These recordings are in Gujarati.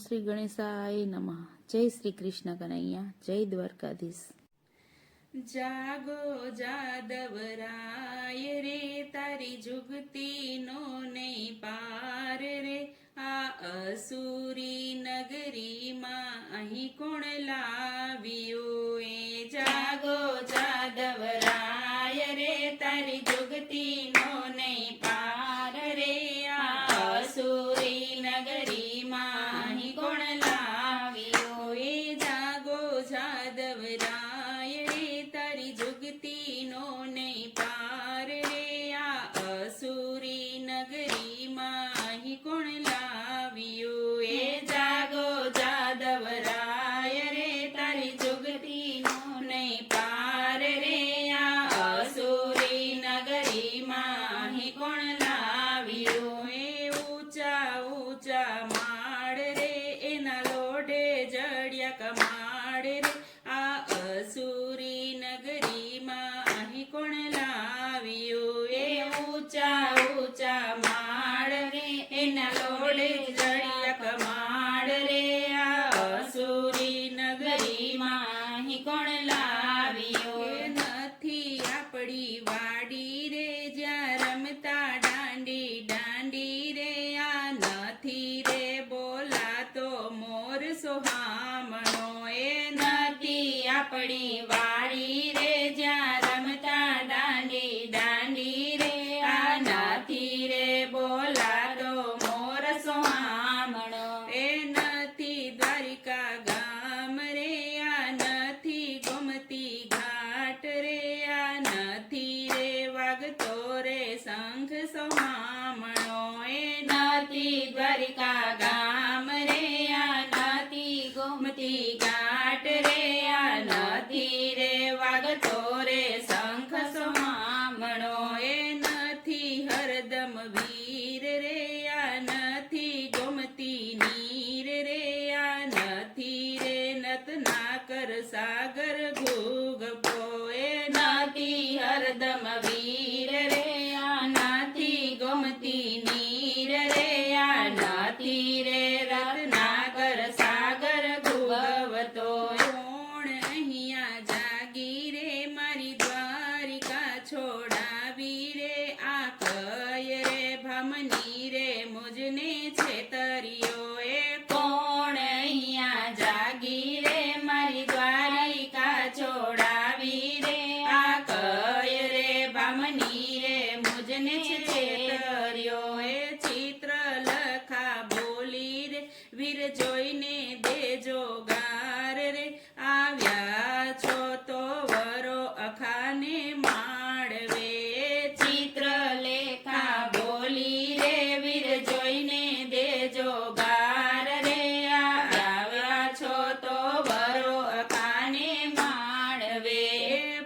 શ્રી ગણેશાય નમઃ. જય શ્રી કૃષ્ણ કનૈયા, જય દ્વારકાધીશ. જાગો જાદવરાય રે, તારી જુગતીનો નહીં પાર રે. આ અસુરી નગરીમાં અહીં કોણ લાવ્યું? એ જાગો જાદવરાય રે, તારી જુગતીનો નહીં પાર રે. આ અસુરી નગરીમાં અહીં કોણ લાવ્યું? એ જાગો જાદવરાય રે, તારી જુગતીનો નહીં પાર રે. આ અસુરી નગરીમાં અહીં કોણ લાવ્યું? એ જાગો જાદવરાય રે, તારી જુગતીનો નહીં પાર રે. આ અસુરી નગરીમાં અહીં કોણ લાવ્યું? એ ઊંચા ઊંચા માળ રે, એના લોઢે જડિયા કમાડ રે. આ અસુરી નગરીમાં અહીં કોણ લાવ્યું? એ ઊંચા ઊંચા માળ રે, એના લોઢે જડિયા કમાડ રે. આ અસુરી નગરીમાં અહીં કોણ લાવ્યું? નથી આપણી વાડી રે, જ્યાં રમતા દાંડી દાંડી રે. આ નથી રે બોલાતો મોર સોહામણો. એ નથી આપણી વાડી રે, જ્યાં રમતા દાંડી દાંડી રે. આ નથી રે બોલાતો મોર સોહામણો. એ નથી દ્વારિકા ગામ રે, આ નથી ગોમતી ઘાટ રે. આ નથી રે વાગતો રે શંખ સોહામણો. એ નથી દ્વારિકા ગામ રે, આ નથી ગોમતી ઘાટ રે. આ નથી રે વાગતો રે શંખ સોહામણો. એ નથી હરદમ વીર રે, આ નથી ગોમતી નીર રે. આ નથી રે નતનાકર સાગર ઘૂગપો. એ નથી હરદમ વીર રે, આ નથી ગોમતી નીર રે. આ નથી રે રત્નાકર સાગર ઘૂગવતો. કોણ અહીંયા જાગી રે, મારી દ્વારિકા છોડાવી રે. આ કય રે ભમની રે, મુજને છેતરિયો. એ કોણ અહીંયા જાગી રે, મારી દ્વારિકા છોડાવી રે. આ કય રે ભમની રે, મુજને છેતરિયો. એ ચિત્ર લખા બોલી રે, વીર જોઈને દેજો ગાર રે. આવ્યા છો તો વરો અખાને માળવે. ચિત્ર લેખા બોલી રે, વીર જોઈને દેજો ગાર રે. આવ્યા છો તો વરો અખાને માળવે.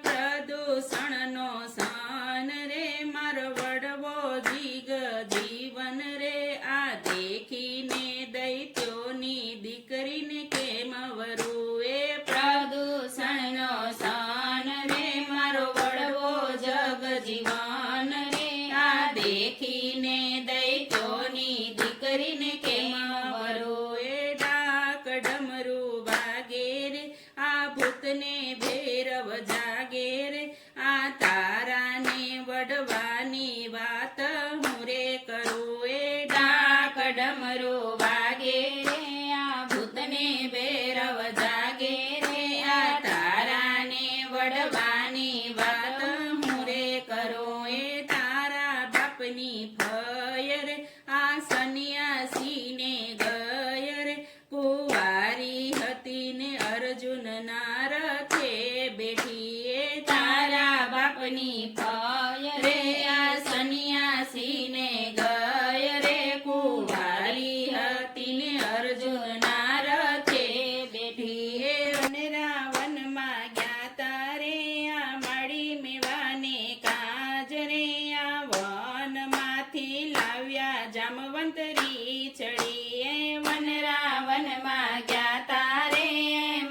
પ્રદૂષણનો સાન રે, મારો વડવો જીગ જીવન રે. આ દેખીને દૈત્યોની દીકરીને કેમ વરું? એ પ્રદૂષણનો સાન રે, મારો વડવો જગ જીવન રે. આ દેખીને દૈત્યોની દીકરીને કેમ વરું? એ ડાક ડમરું વાગે રે, આ ભૂતને ભૈરવ જાગે રે. આ તારાને વડવાની વાત હું રે કરું. એ ડાક ડમરું વાગે રે, આ ભૂતને ભૈરવ જાગે રે. આ તારાને વડવાની વાત હું રે કરું. એ તારા બાપની ભય રે, આ સન્યાસીને ગય રે. કુંવારી હતી ને અર્જુન ના રથે બેઠી. એ તારા બાપની ભય રે, આ સન્યાસીને ગય રે. કુંવારી હતી ને અર્જુન ના રથે બેઠી. એ વનરાવનમાં ગયા તારે, આ માડી મેવાને કાજ રે. આ વનમાંથી લાવ્યા જામવંતરી ચડી. એ વનરાવનમાં ગયા તારે,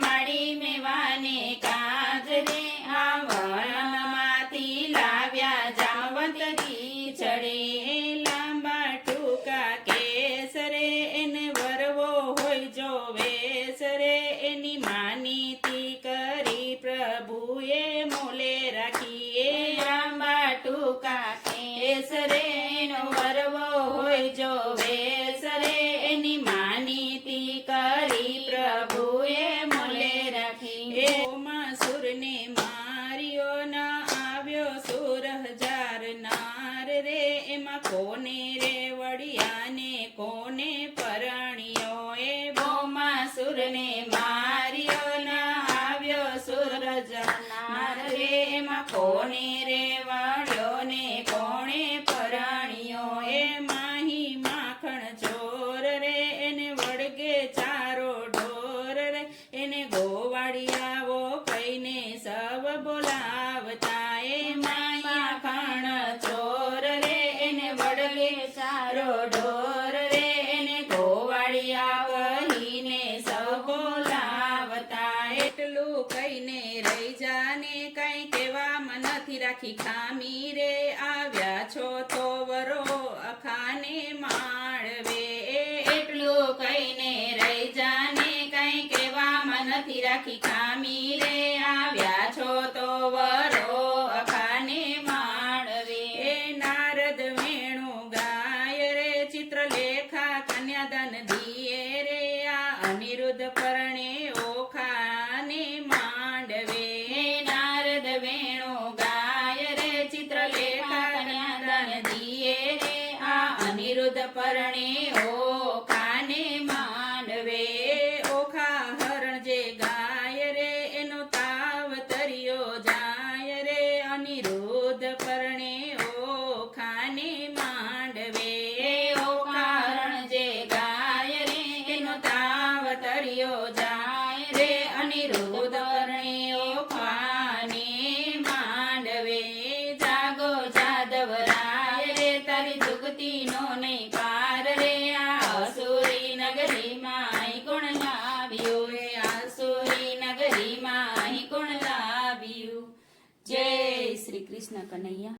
માડી મેવાને કાજ રે. આ વનમાંથી લાવ્યા પ્રભુએ મોલે રાખી એ લાંબા ટૂંકા કેસ રે એનો વરવો હોય જો વેસ રે એની માનીતી કરી પ્રભુએ મોલે રાખી એ સુરને માર્યો ના આવ્યો સુર હજાર નાર રે એમાં કોને રે વડિયાને કોને પરણ્યો એ ભૌમાસુરને માર્યો ના આવ્યો સુર હજાર નાર રે એમાં કોને રે વળ્યો ને કોણે પરણ્યો એ માહી માખણ ચોર રે એને વળગે ચારો ઢોર રે એને ગોવાળિયાવો કહીને સવ બોલાવતા એ માખણ ચોર રે એને વળગે ચારો ઢોર રે એને ગોવાળિયા કહીને સવ બોલાવતા એટલું કહીને રહી જાને કઈ કહેવામાં નથી રાખી ખામી રે આવ્યા છો તો વરો અખાને માળવે એટલું કહીને રહી જાને કઈ કહેવામાં નથી રાખી ખામી રે આવ્યા છો તો વરો અખાને માળવે એ નારદ વેણુ ગાય રે ચિત્રલેખા કન્યાદાન દિયે રે આ અનિરુદ્ધ પરણે ઓખાને માંડવે નારદ વેણુ ગાય રે ચિત્રલેખા કન્યાદાન દિયે રે આ અનિરુદ્ધ પરણે ઓખાને માંડવે ઓખા હરણ જે ગાય રે એનો તાવ તર્યો જાય રે અનિરુદ્ધ પરણે ઓખાને માંડવે ઓખા હરણ જે ગાય રે એનો તાવ તર્યો જાય રે અનિરુદ્ધ પરણે ઓખાને માંડવે જાગો જાદવરાય રે તારી જુગતી નો નહીં પાર રે આ અસુરી નગરીમાં કોણ લાવ્યું એ આસુરી નગરીમાં કોણ લાવ્યું જય શ્રી કૃષ્ણ કનૈયા